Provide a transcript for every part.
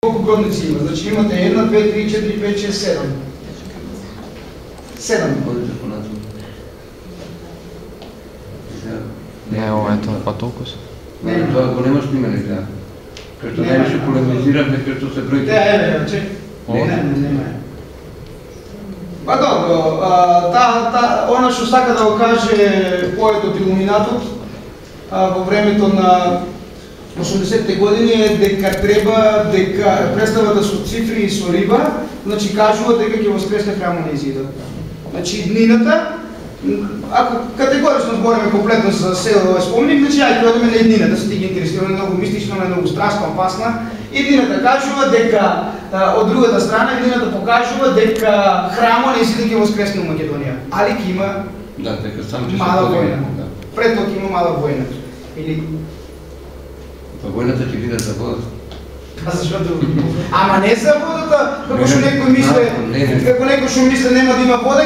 Колко годници има? Значи имате 1, 2, 3, 4, 5, 6, 7. 7. Не, ето, па толкова са. Не, това го нема снимане, да. Като най-више полемизирахме, като се броите. Не. Па добро, она што сака да го каже поетот Илуминатот во времето на 80-те години е дека представата со цифри и со риба, значи кажува дека ќе воскресне храмот на Изида. Значи иднината, ако категорично збориме комплетно за село спомник, значи ајде ќе одиме на иднината, се ти ги интересира, многу мистично, многу страшна, опасна. Иднината кажува дека од другата страна иднината покажува дека храмот на Изида ќе воскресне во Македонија. Али ќе има мала војна. Пред тоа ќе има мала војна. Или па војната ќе биде за водата. Ама не за водата, како што некој мисли нема да има вода,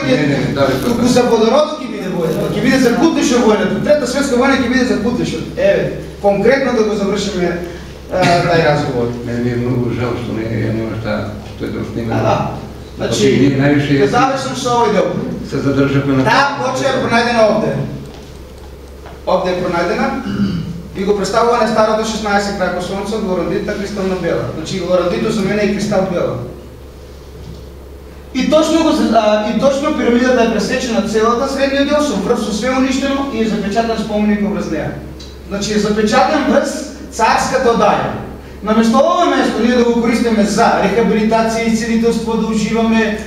туку за водородот ќе биде војната, ќе биде за кутлешот војната. Трета светска војна ќе биде за кутлешот. Конкретно да го завршиме тај разговор. Мене ми е многу жал што нема што тој да снима. Значи, ќе завршам со овој дел. Се задржавме на Таа плоча е пронајдена овде. Овде е пронајдена. И го представува на старото 16 крако сонце од лорандита кристална бела. Значи лорандито за мене е кристал бела. И точно пирамидата е пресечена целата, средниот дел со врв со све уништено и е запечатан споменик врз неа. Значи е запечатан врз царската одаја. Наместо ова место ние да го користиме за рехабилитација и целителство, да уживаме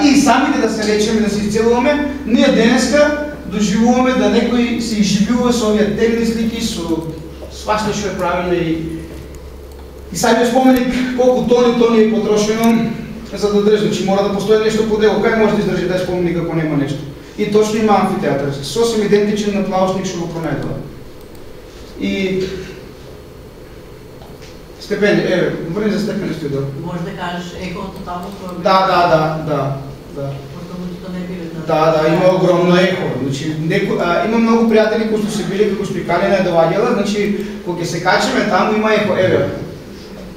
и самите да се лечиме, да се исцелуваме, ние денеска доживуваме да некој се изживljува со овие темни слики, со свашта што е правено и самиот споменик колку тони е потрошено за да држи. Значи мора да постои нешто по дело. Кај може да издржи тај споменик ако нема нешто? И точно има амфитеатар, сосем идентичен на Плаусник што го пронајдува. И степени, врни за степени студио. Може да кажеш еко тотално пробие? Да. Да, има огромно ехо. Значи, има многу пријатели кои што се били како спикалена е доваѓала, значи кога ќе се качиме таму има ехо.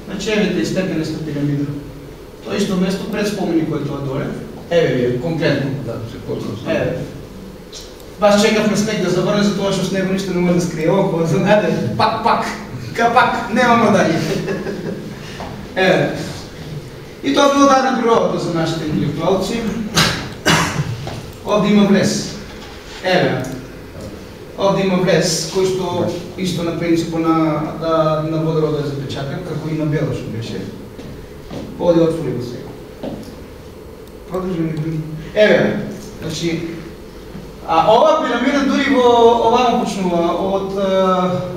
Значи еве и степенеста пирамида. Тоа исто место пред споменикот е тоа доле. Еве вие конкретно. Да, се познам. Баш чекавме снег да заврне за тоа што снегот ништо не може да скрие око, знаете, пак, капак, нема мрдање. И тоа било дадена природата за нашите интелектуалци. Овде има влез. Овде има влез, кој што исто на принципу на водорода е запечатен, како и на бело што беше. Овде отвори го сега. Продолжи. Значи, ова пирамида дури во овамо почнува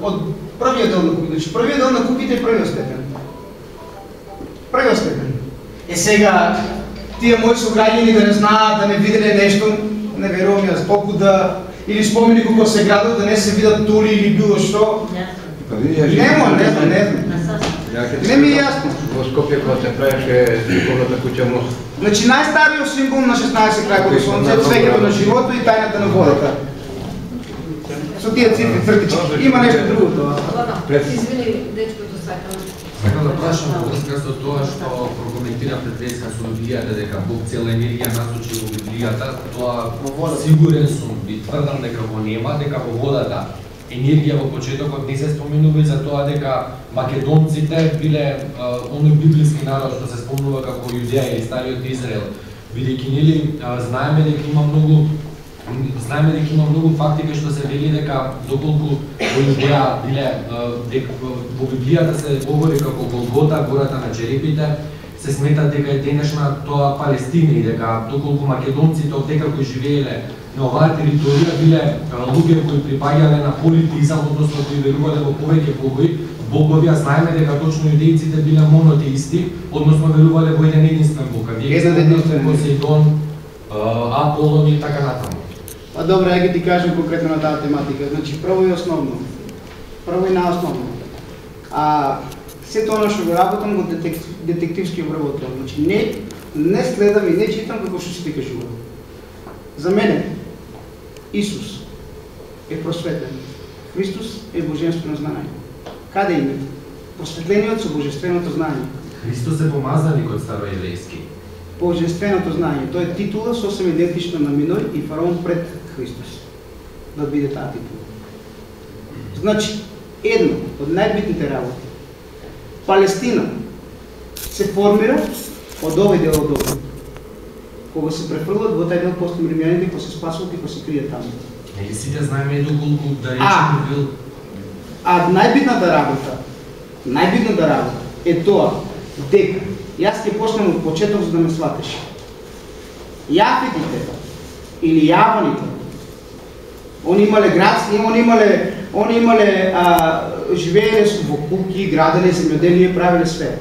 од првиот дел на куките. Значи, првиот дел на куките е првиот степен. Првиот степен. Сега, тие мои сограѓани да не знаат, да не виделе нешто, не верувам јас, толку да или спомени кога се градат, да не се видат тури или било што. Не знам. Не ми е јасно. Во Скопје кога се правеше символната куќа мост. Значи најстариот символ на 16 крајкото сонце е цвеќето на живото и тајната на водата. Со тие цифри цртички. Има нешто друго тоа. Извини, дечкото сакам. Сакам да прашам во врска со тоа што прокоментира пред веска со Библијата дека Бог цела енергија насочи во Библијата, тоа сигурен сум и тврдам дека го нема, дека во водата енергија во почетокот не се споменува и за тоа дека македонците биле оној библиски народ што се спомнува како Јудеја или стариот Израел, бидејќи нели знаеме дека има многу факти кај што се вели дека доколку во Јудеја биле во Библијата се говори како Голгота, гората на черепите, се смета дека е денешна тоа Палестина и дека доколку македонците овдека кои живееле на оваа територија биле луѓе кои припаѓале на политизам, односно кои верувале во повеќе богови, а знаеме дека точно јудејците биле монотеисти, односно верувале во еден единствен Бог. Посейдон, Аполон и така натаму. Добре, ќе ти кажам конкретно на таа тематика. Значи, прво и основно. Прво и наосновно. Сето оно што го работам го детективски обработувам. Значи, не следам и не читам како што сите кажуваат. За мене, Исус е просветен. Христос е божествено знаење. Каде имате? Просветлениот со божественото знаење. Христос е помазаник од староеврејски. Божественото знање. Тоа е титула сосем идентична на Миној и фараон пред Христос. Да биде таа титула. Значи, едно од најбитните работи. Палестина се формира од овој дел од овој. Кога се префрлат во тај дел после римјаните, кога се спасуват и кога се кријат таму. Нели сите знаеме доколку да речеме бил... Најбитната работа е тоа дека јас ќе почнем од почеток за да ме сватиш. Јафетите или јаваните, они имале градски, они имале живееле во куќи, граделе, земјоделие, правеле свет.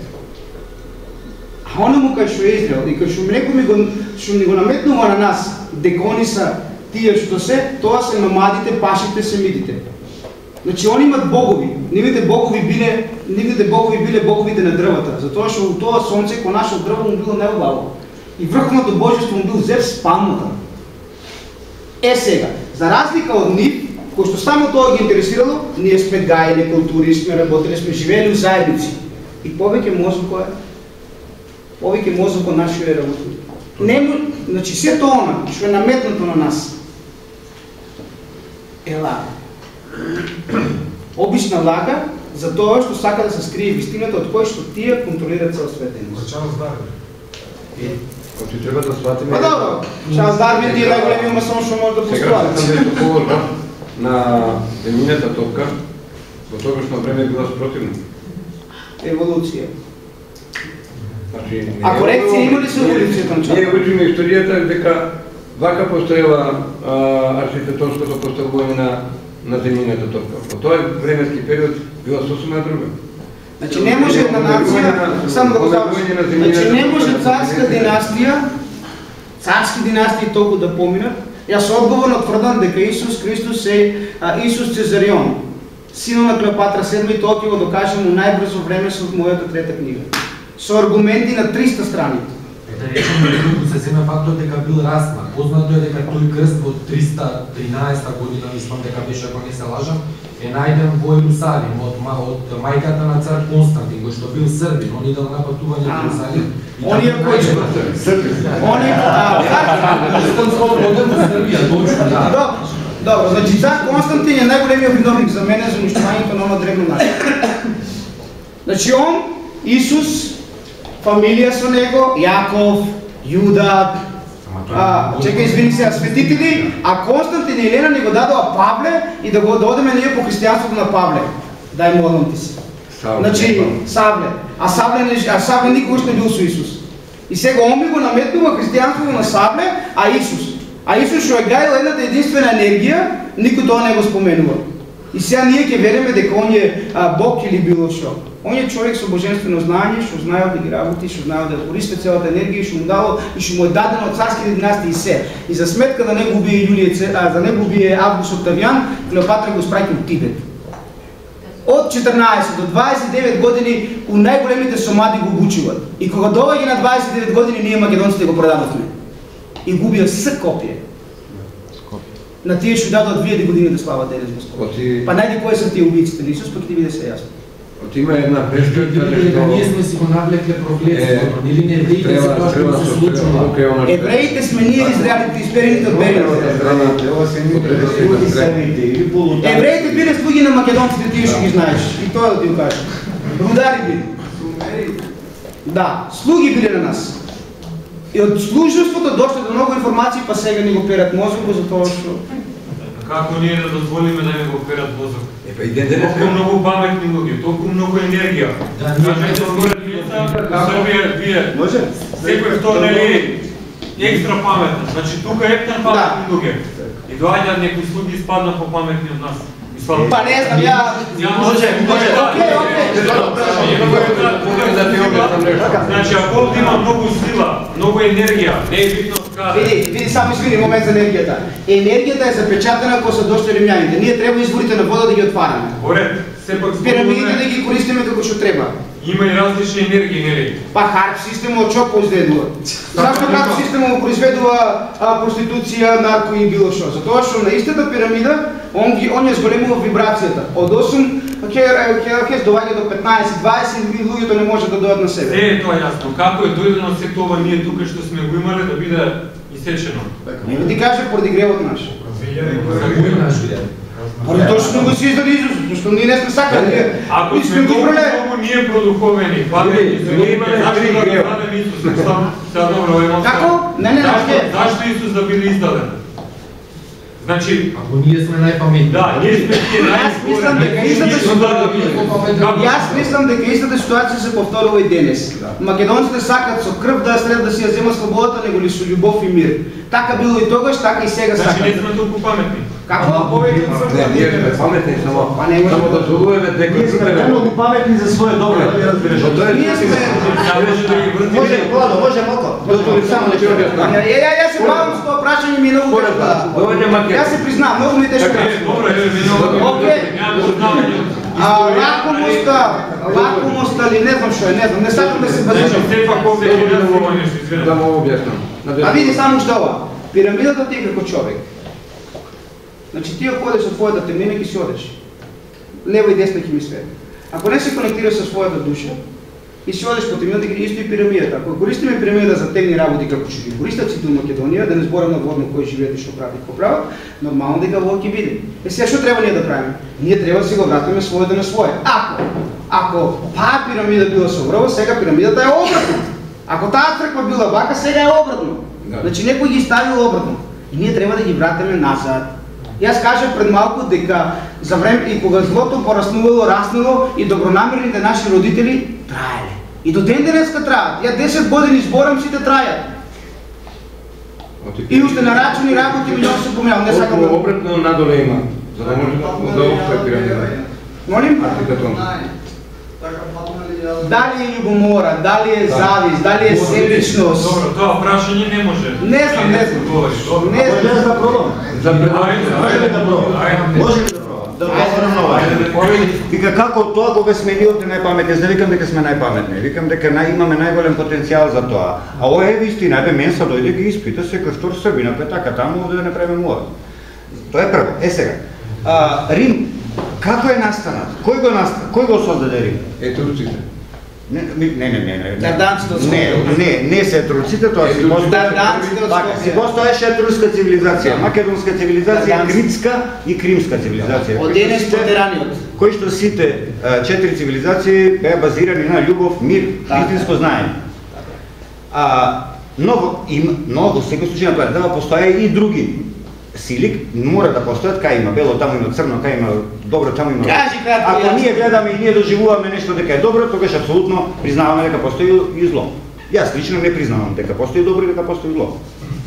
А оному кај што е Израел и кај што некој ни го наметнува на нас дека они са тие што се, тоа се номадите, пашите, семитите. Значи они имат богови. Нивните богови биле боговите на дрвата, затоа што у тоа сонце кој наше дрво му било неубаво. И врховното божество му бил Зевс, палмата. Сега, за разлика од нив, кој што само тоа ги интересирало, ние сме гајле култури, сме работели, сме живеели у заедници. И повеќе мозоко нашиот е работил. Значи се тоа што е наметнато на нас е лага. Обична лага за тоа што сака да се скрие вистината од кој што тие контролираат цел свет. Чарлс Дарвин. Значи треба да сватиме... Па добро, Чарлс Дарвин ти е најголемиот масон што може да Сега построи. сам нешто поврка на земјината топка, во тогашно време била спротивна. Еволуција. Значи, А корекција има ли се еволуцијата на Чарлс? Ние учиме историјата дека вака постоела архитекторското поставување на земјината топка. Во тој временски период била сосема друга. Значи не може една нација, само да го завршим, значи не може царски династии толку да поминат. Јас одговорно тврдам дека Исус Христос е Исус Цезарион, синот на Клеопатра 7 и тоа ќе го докажем у најбрзо време со мојата трета книга. Со аргументи на 300 страни. Да речеме, доколку се земе фактот дека бил распнат. Познато е дека тој крст во 313 година, мислам дека беше, ако не се лажам, е најден во Иерусалим од мајката на цар Константин, кој што бил србин. Он идел на патување во Иерусалим. Оние кои се Добро, значи цар Константин е најголемиот виновник за мене за уништувањето на оно древно наше. Значи он, Исус, фамилија со него, Јаков, Јуда, извини сега, светители, а Константин и Елена ни го дадоа Павле и да го одеме ние по христијанството на Павле. Дај молам ти се. Значи, Савле. А Савле никогаш не бил со Исус. И сега он ми го наметнува христијанството на Савле, а Исус што е гајал едната единствена енергија, никој тоа не го споменува. И сега ние ќе вериме дека он е Бог или било што. Он е човек со божествено знаење, што знаел да ги работи, што знаел да користи целата енергија и што му дало и што му е дадено од царските династии се. И за сметка да не го убие да не го убие Август Октавијан, Клеопатра го спраќа од Тибет. Од 14 до 29 години у најголемите сомади го обучуват. И кога доаѓа на 29 години ние македонците го продадовме. И губија Скопје. На тие што дадоа 2000 години да слават денес во Скопје. Па најди кои се тие убиците на Исус, па ќе ти биде се јасно. Има една прескриптка дека ние сме си го навлекле проклетството, нели не евреите се тоа што се случува. Евреите сме ние израелите изперените од берините. Евреите биле слуги на македонците, тие што ги знаеш. И тоа да ти го кажеш. Рудари биле. Да, слуги биле на нас. И од служеството дошле до многу информации, па сега ни го перат мозокот за тоа што... Како ние да дозволиме да ни го перат мозок? Толку многу паметни луѓе, толку многу енергија. Кажете според лица, Србија вие секој втор нели екстра паметен. Значи тука ептен паметни луѓе. И доаѓаат некои слуги испадна по-паметни од нас. Па не знам, може. Значи, ако овде има многу сила, многу енергија, не е битно каде. Види, само извини момент за енергијата. Енергијата е запечатена кога се дошли римјаните. Ние треба изворите на вода да ги отвараме. Поред, сепак пирамидите да ги користиме како што треба. Има и различни енергии, нели? Па харп системот што произведува? Зашто харп системот произведува проституција, нарко и било што? Затоа што на истата пирамида он ја зголемува вибрацијата. Од 8 ќе доаѓа до 15-20 и луѓето не може да дојдат на себе. Се е тоа јасно. Како е дојдено се тоа ние тука што сме го имале да биде исечено? Не ти каже поради гревот наш. Поради тоа што го си издаде Исус, зашто ние не сме сакали. Ако сме многу ние продуховени, паметни, ние имаме зашто да дадем Исус? Сега добро, имам како? Зашто Исус да биде издаден? Значи, ако ние сме најпаметни. Да, ние сме тие Јас мислам дека истата ситуација се повторува и денес. Македонците сакат со крв да стребат да си ја земат слободата, него ли со љубов и мир. Така било и тогаш, така и сега сакат. Значи, не сме толку паметни. Како? Ние сме паметни, само дозволуваме дека ние сме многу паметни за своје добро, разбираш. Ние сме може малку. Само да ќе објаснам. Јас се бавам со тоа прашање ми многу тешко. Јас се признавам, многу ми тешко. Добро, лакомоста или не знам што е, не знам, не сакам да се базирам. Сепак овде ќе нешто, Да му објаснам. А види само што ова. Пирамидата ти е како човек. Значи ти ходиш со твојата темнина ќе си одеш. Лево и десно ќе ми свет. Ако не се конектираш со својата душа и си одеш по темнината, ќе исто и пирамидата. Ако користиме пирамидата за темни работи како што ги користат сите у Македонија, да не зборам на водно кој живеат и што прават и прават, нормално дека во ќе биде. Сега што треба ние да правиме? Ние треба да си го вратиме своето на свое. Ако таа пирамида била со врво, сега пирамидата е обратно. Ако таа црква била вака, сега е обратно. Значи некој ги ставил обратно. И ние треба да ги вратиме назад. Јас кажав пред малку дека за време и кога злото пораснувало, раснало и добронамерните наши родители траеле. И до ден денеска траат. Ја 10 години зборам, сите трајат. И уште нарачени работи милион се поминал, не сакам да... Обратно надоле има, за да може да опре пирамида. Молим? Дали е љубомора, дали е завист, дали е себичност? Добро, тоа прашање не може. Не знам. Може да пробам. Може ли да пробам? Да говорам на ова. Вика како тоа кога сме ние од најпаметни, не викам дека сме најпаметни, викам дека имаме најголем потенцијал за тоа. А ова е вистина, мен са дојде ги испита секој втор Србина, така таму овде да не правиме муа. Тоа е прво. Сега. Рим како е настанат? Кој го создаде Рим? Турците. Не. Дарданците Не се турците, тоа си постоеше турска цивилизација, македонска цивилизација, грицка и кримска цивилизација. Од денес потераниот. Кои што сите 4 цивилизации беа базирани на љубов, мир, истинско знаење. Но во секој случај на тоа да постојат и други сили, мора да постојат, кај има бело, таму има црно, кај има добро, таму има. Ако ние гледаме и ние доживуваме нешто дека е добро, тогаш апсолутно признаваме дека постои и зло. Јас лично не признавам дека постои добро и дека постои зло.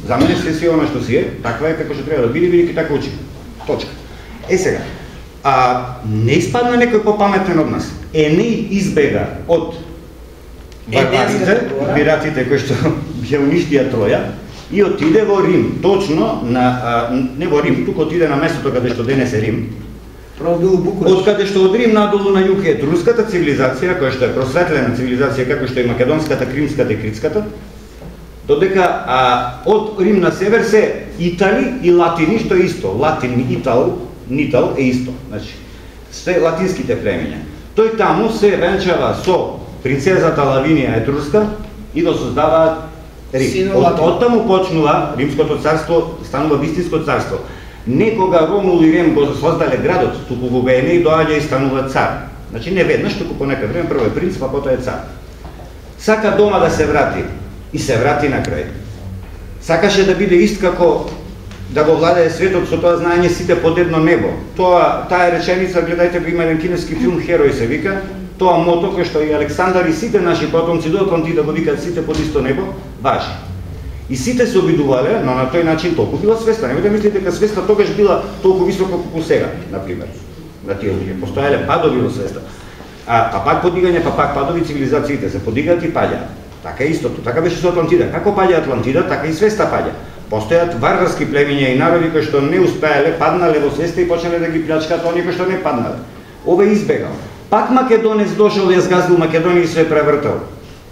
За мене се си она што си е, таква е како што треба да биде, бидејќи така учи. Точка. Сега, не испадна некој попаметен од нас. Не избега од пиратите кои што ја уништија Троја и отиде во Рим, точно не во Рим, туку отиде на местото каде што денес е Рим. Од каде што од Рим надолу на југ е турската цивилизација, која што е просветлена цивилизација како што е македонската, кримската и критската, додека од Рим на север се Итали и Латини, што е исто. Латин, Нитал е исто. Значи, се латинските племиња. Тој таму се венчава со принцезата Лавинија е турска и да создаваат Рим. Од таму почнува Римското царство, станува вистинско царство. Некога Ромул и Рем го создале градот, туку во Вене и доаѓа и станува цар. Значи не веднаш, туку по некој време прво е принц, па потоа е цар. Сака дома да се врати и се врати на крај. Сакаше да биде ист како да го владее светот со тоа знаење сите под едно небо. Таа реченица, гледајте, има еден кинески филм Херој се вика, тоа мото кој што и Александар и сите наши потомци доконти да го викаат сите под исто небо, важи. И сите се обидувале, но на тој начин толку била свеста. Не да мислите дека свеста тогаш била толку високо како сега, например. На тие луѓе постоеле падови во свеста. А пак подигање, па пак падови, цивилизациите се подигаат и паѓаат. Така е истото. Така беше со Атлантида. Како паѓа Атлантида, така и свеста паѓа. Постојат варварски племиња и народи кои што не успеале, паднале во свеста и почнале да ги плячкаат оние кои што не паднале. Ова избегал. Пак македонец дошол и ја згаздил Македонија и се превртал.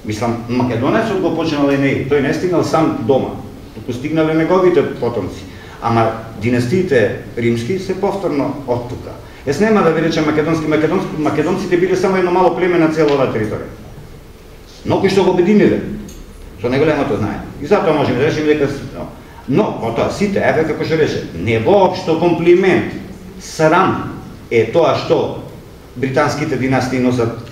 Мислам, македонецот го почнал Енеј, тој не стигнал сам дома, туку стигнале неговите потомци. Ама династиите римски се повторно од тука. Јас нема да ви речем македонците биле само едно мало племе на цела оваа територија. Но кои што го обединиле, со најголемото знание. И затоа можеме да речеме дека... Но, потоа, сите, еве како што рече, не воопшто комплимент, срам е тоа што британските династии носат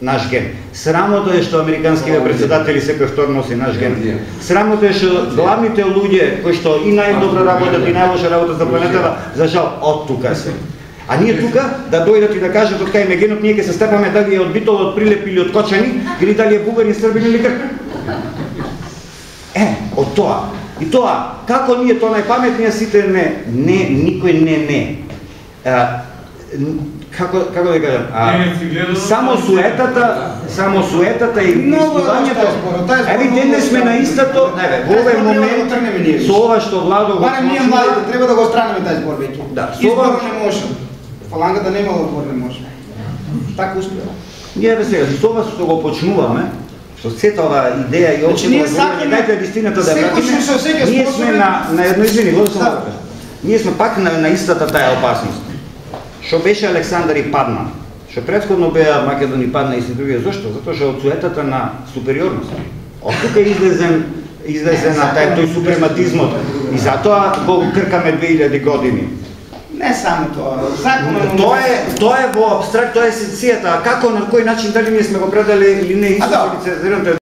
наш ген. Срамото е што американските председатели секој втор носи наш ген. Срамото е што главните луѓе кои што и најдобро работат и најлоша работат за планетата, за жал од тука се. А ние тука да дојдат и да кажат од кај генот, ние ќе се степаме дали е од Битол, од Прилеп или од Кочани, или дали е бугарин, србин или грк. Од тоа. И тоа, како ние тоа најпаметнија сите не, никој не. Како да кажам, само суетата и искувањето, еви денес сме на истото, во овој момент, со ова што Владо го барем ние младите, треба да го странеме тај збор веќе. Избор не може. Фалангата немала збор не може. Така успеа. Ние сега, со ова што го почнуваме, со сета оваа идеја и дајте вистината да вратиме, ние сме на едно извини, ние сме пак на истата таа опасност. Што беше Александар и падна, што претходно беа Македон и падна и се други, зашто? Затоа што од суетата на супериорност. Од тука излезен на тој супрематизмот и затоа го кркаме 2000 години. Не само тоа, законот... Тоа е во абстракт, тоа е есенцијата, а како, на кој начин, дали ние сме го предали или не,